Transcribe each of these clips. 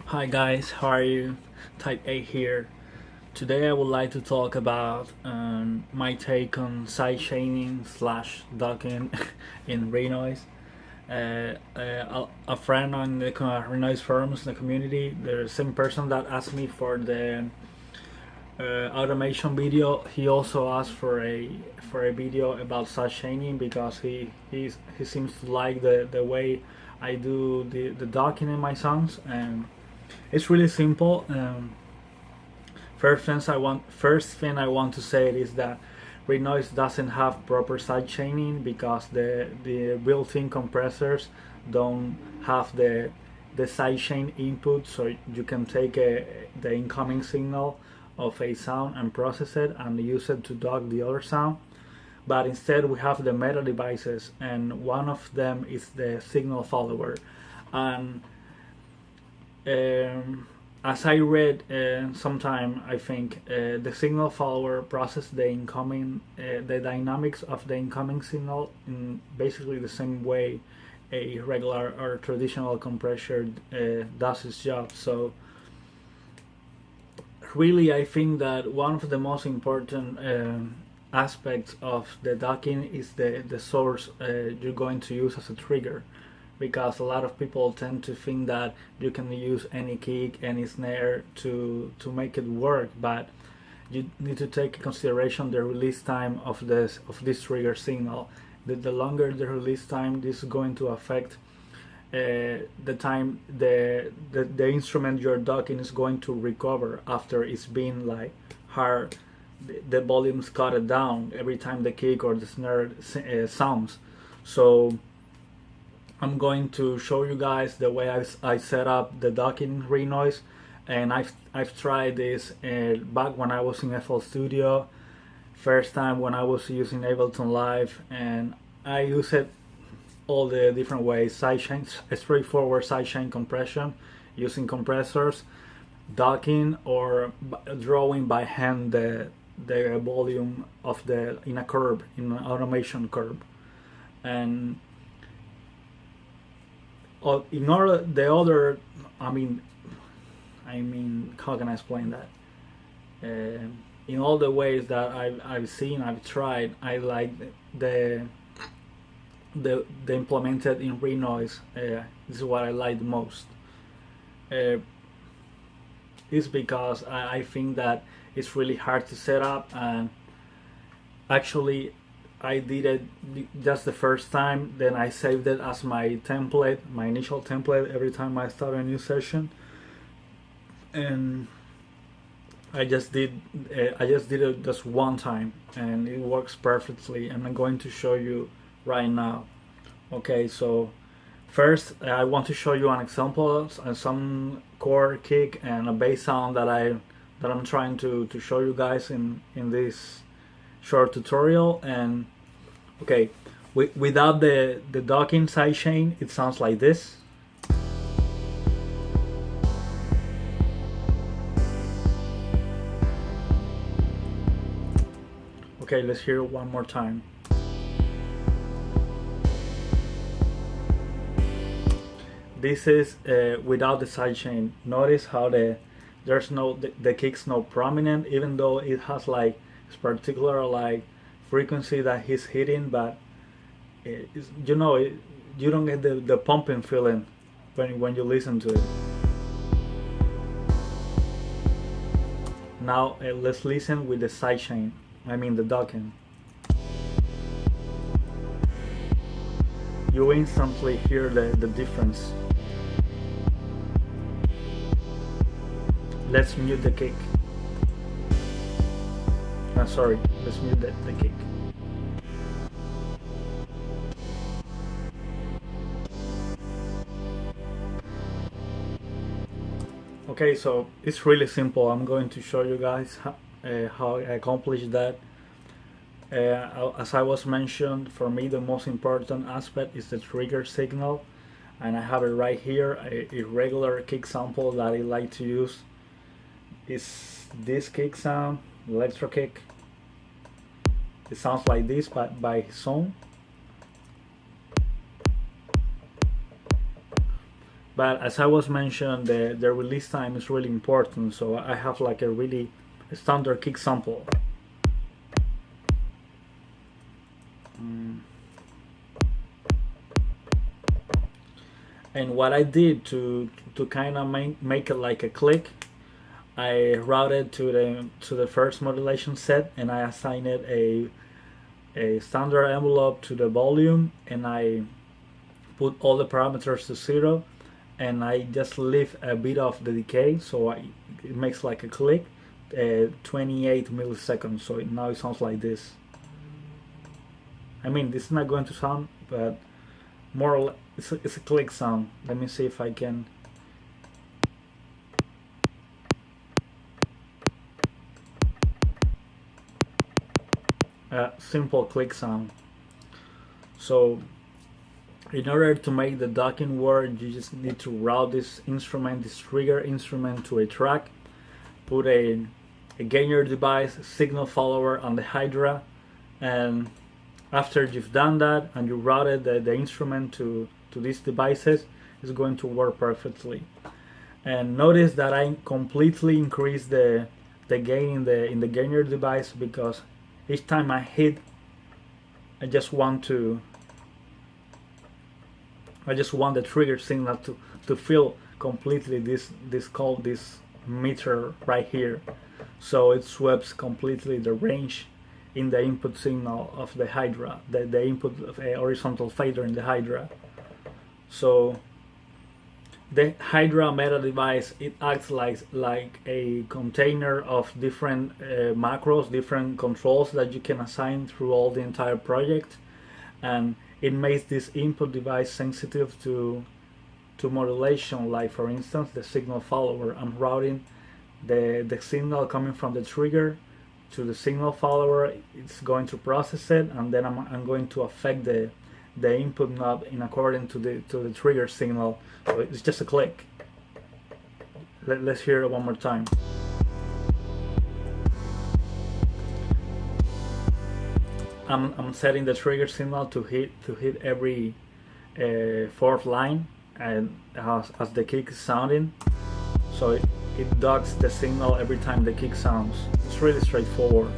Hi guys, how are you? Type A here. Today I would like to talk about my take on sidechaining slash docking in Renoise. A friend on the Renoise forums in the community, the same person that asked me for the automation video, he also asked for a video about sidechaining because he seems to like the way I do the docking in my songs, and it's really simple. First thing I want to say is that Renoise doesn't have proper side chaining because the built-in compressors don't have the sidechain input, so you can take the incoming signal of a sound and process it and use it to dock the other sound. But instead we have the meta devices, and one of them is the signal follower. And as I read sometime, I think the signal follower process the incoming, the dynamics of the incoming signal in basically the same way a regular or traditional compressor does its job. So really, I think that one of the most important aspects of the docking is the source you're going to use as a trigger, because a lot of people tend to think that you can use any kick, any snare to make it work, but you need to take into consideration the release time of this trigger signal. The longer the release time, this is going to affect the time the instrument you're docking is going to recover after it's been like hard. The volume's cut it down every time the kick or the snare sounds. So I'm going to show you guys the way I set up the docking Renoise, and I've tried this back when I was in FL Studio, first time when I was using Ableton Live, and I use it all the different ways: sidechain, straightforward sidechain compression using compressors, docking, or drawing by hand the volume of in a curve, in an automation curve. And ignore the other. I mean, how can I explain that? In all the ways that I've seen, I've tried, I like the implemented in Renoise. This is what I like the most. It's because I think that it's really hard to set up, and actually I did it just the first time, then I saved it as my template, my initial template, every time I start a new session. And I just did it just one time, and it works perfectly, and I'm going to show you right now. Okay, so first I want to show you an example of some chord kick and a bass sound that I'm trying to show you guys in this short tutorial. And okay, without the docking sidechain, it sounds like this. Okay, let's hear it one more time. This is without the sidechain. Notice how the kick's not prominent, even though it has like this particular like frequency that he's hitting, but you don't get the pumping feeling when you listen to it. Now let's listen with the sidechain. I mean the docking. You instantly hear the difference. Let's mute the kick. Sorry, let's mute the kick. Okay, so it's really simple. I'm going to show you guys how I accomplished that. As I was mentioned, for me the most important aspect is the trigger signal, and I have it right here. A regular kick sample that I like to use is this kick sound, electro kick. It sounds like this by his own. But as I was mentioned, the release time is really important, so I have like a really standard kick sample. And what I did to kind of make it like a click, I routed to the first modulation set, and I assigned it a standard envelope to the volume, and I put all the parameters to 0, and I just leave a bit of the decay, so it makes like a click, 28 milliseconds. So now it sounds like this. I mean, this is not going to sound, but more or less, it's a click sound. Let me see if I can. Simple click sound. So in order to make the docking work, you just need to route this instrument, this trigger instrument, to a track, put a gainer device, signal follower on the Hydra, and after you've done that and you routed the instrument to these devices, it's going to work perfectly. And notice that I completely increased the gain in the gainer device, because each time I hit, I just want the trigger signal to fill completely this meter right here, so it sweeps completely the range in the input signal of the Hydra, the input of a horizontal fader in the Hydra. So the Hydrometer Device, it acts like a container of different macros, different controls that you can assign through all the entire project, and it makes this input device sensitive to modulation. Like for instance, the signal follower, I'm routing the signal coming from the trigger to the signal follower. It's going to process it, and then I'm going to affect the input knob in according to the trigger signal. So it's just a click. Let's hear it one more time. I'm setting the trigger signal to hit every fourth line, and as the kick is sounding, so it ducks the signal every time the kick sounds. It's really straightforward.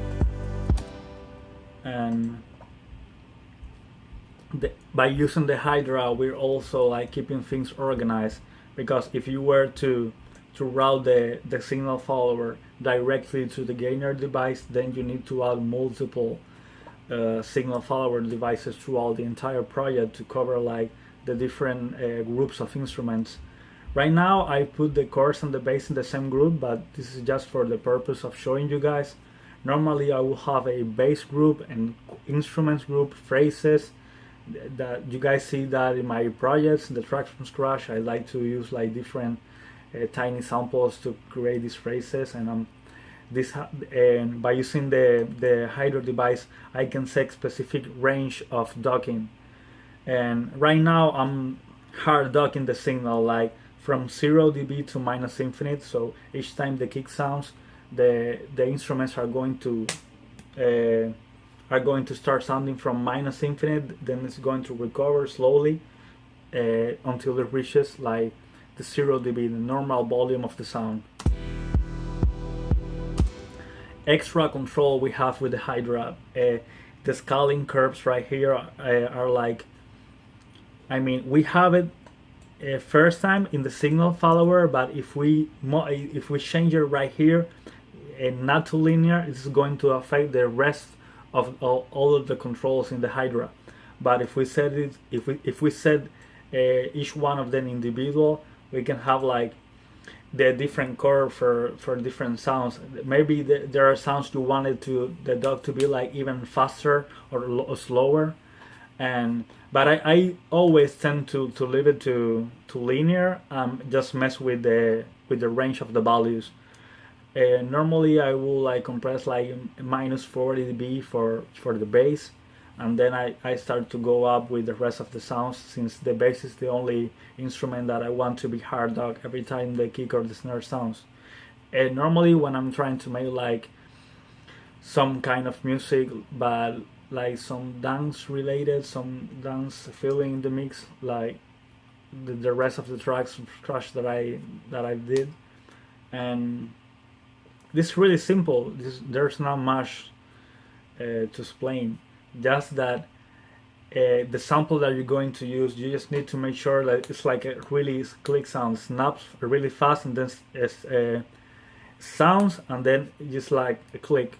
And by using the Hydra, we're also like keeping things organized, because if you were to route the signal follower directly to the gainer device, then you need to add multiple signal follower devices throughout the entire project to cover like the different groups of instruments. Right now I put the chorus and the bass in the same group, but this is just for the purpose of showing you guys. Normally I will have a bass group and instruments group, phrases, that you guys see that in my projects, the tracks from scratch. I like to use like different tiny samples to create these phrases, and by using the Hydro device, I can set specific range of docking. And right now I'm hard docking the signal, like from 0 dB to minus infinite. So each time the kick sounds, the instruments are going to start sounding from minus infinite, then it's going to recover slowly until it reaches like the 0 dB, the normal volume of the sound. Extra control we have with the Hydra, the scaling curves right here are like, I mean, we have it first time in the signal follower, but if we change it right here and not to linear, it's going to affect the rest of all of the controls in the Hydra. But if we set it, if we set each one of them individual, we can have like the different curve for different sounds. Maybe there are sounds you wanted the dog to be like even faster or slower, but I always tend to leave it to linear, just mess with the range of the values. Normally I will like compress like minus 40 dB for the bass, and then I start to go up with the rest of the sounds, since the bass is the only instrument that I want to be hard dog every time the kick or the snare sounds. And normally when I'm trying to make like some kind of music, but like some dance related, some dance feeling in the mix, like the rest of the tracks from scratch that I did. And this is really simple. There's not much to explain. Just that the sample that you're going to use, you just need to make sure that it's like a really click sound, snaps really fast, and then sounds, and then just like a click.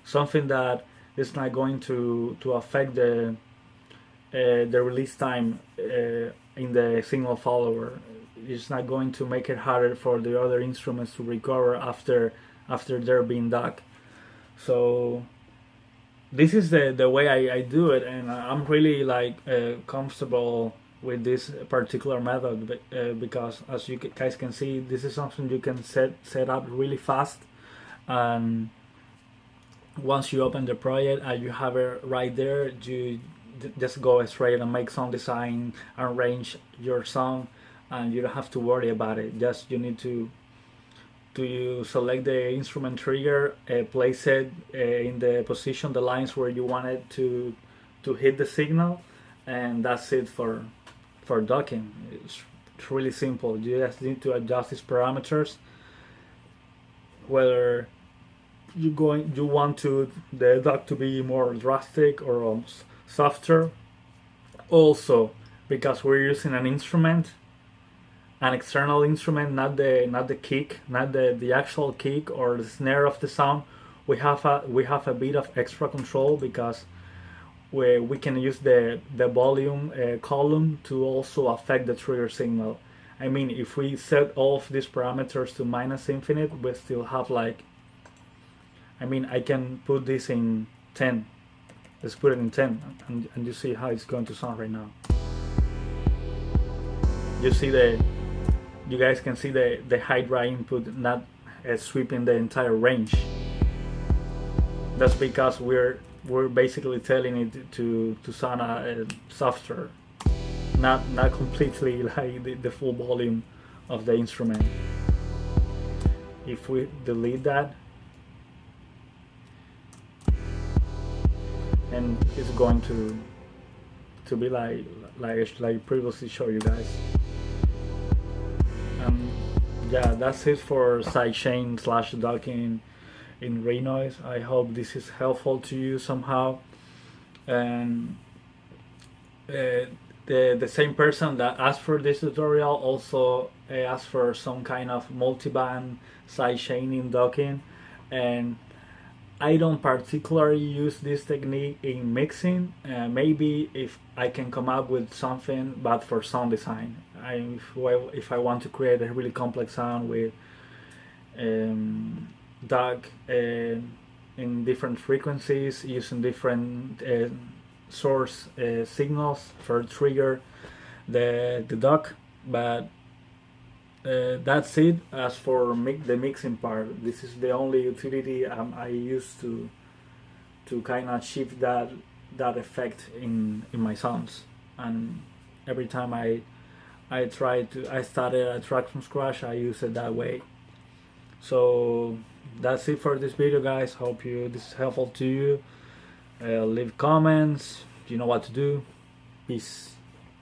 Something that is not going to affect the release time in the signal follower. It's not going to make it harder for the other instruments to recover after they're being dug. So this is the way I do it, and I'm really like comfortable with this particular method because, as you guys can see, this is something you can set up really fast, and once you open the project and you have it right there, you just go straight and make sound design, arrange your song, and you don't have to worry about it. Just you need to select the instrument trigger, place it in the position, the lines where you want it to hit the signal, and that's it for docking. It's really simple. You just need to adjust these parameters, whether you want the dock to be more drastic or softer. Also, because we're using an external instrument, not the kick, not the actual kick or the snare of the sound, we have a bit of extra control because we can use the volume column to also affect the trigger signal. I mean, if we set all of these parameters to -infinite, we still have like, I mean, I can put this in 10. Let's put it in 10, and you see how it's going to sound right now. You guys can see the Hydra input not sweeping the entire range. That's because we're basically telling it to sound softer, not completely like the full volume of the instrument. If we delete that, and it's going to be like previously showed you guys. Yeah, that's it for sidechain / docking in Renoise. I hope this is helpful to you somehow. And the same person that asked for this tutorial also asked for some kind of multiband sidechain in docking, and I don't particularly use this technique in mixing. Maybe if I can come up with something, but for sound design, if I want to create a really complex sound with DUG in different frequencies, using different source signals for trigger the DUG, but that's it. As for the mixing part, this is the only utility I use to kind of shift that effect in my sounds. And every time I started a track from scratch, I use it that way. So that's it for this video, guys. Hope this is helpful to you. Leave comments. You know what to do. Peace.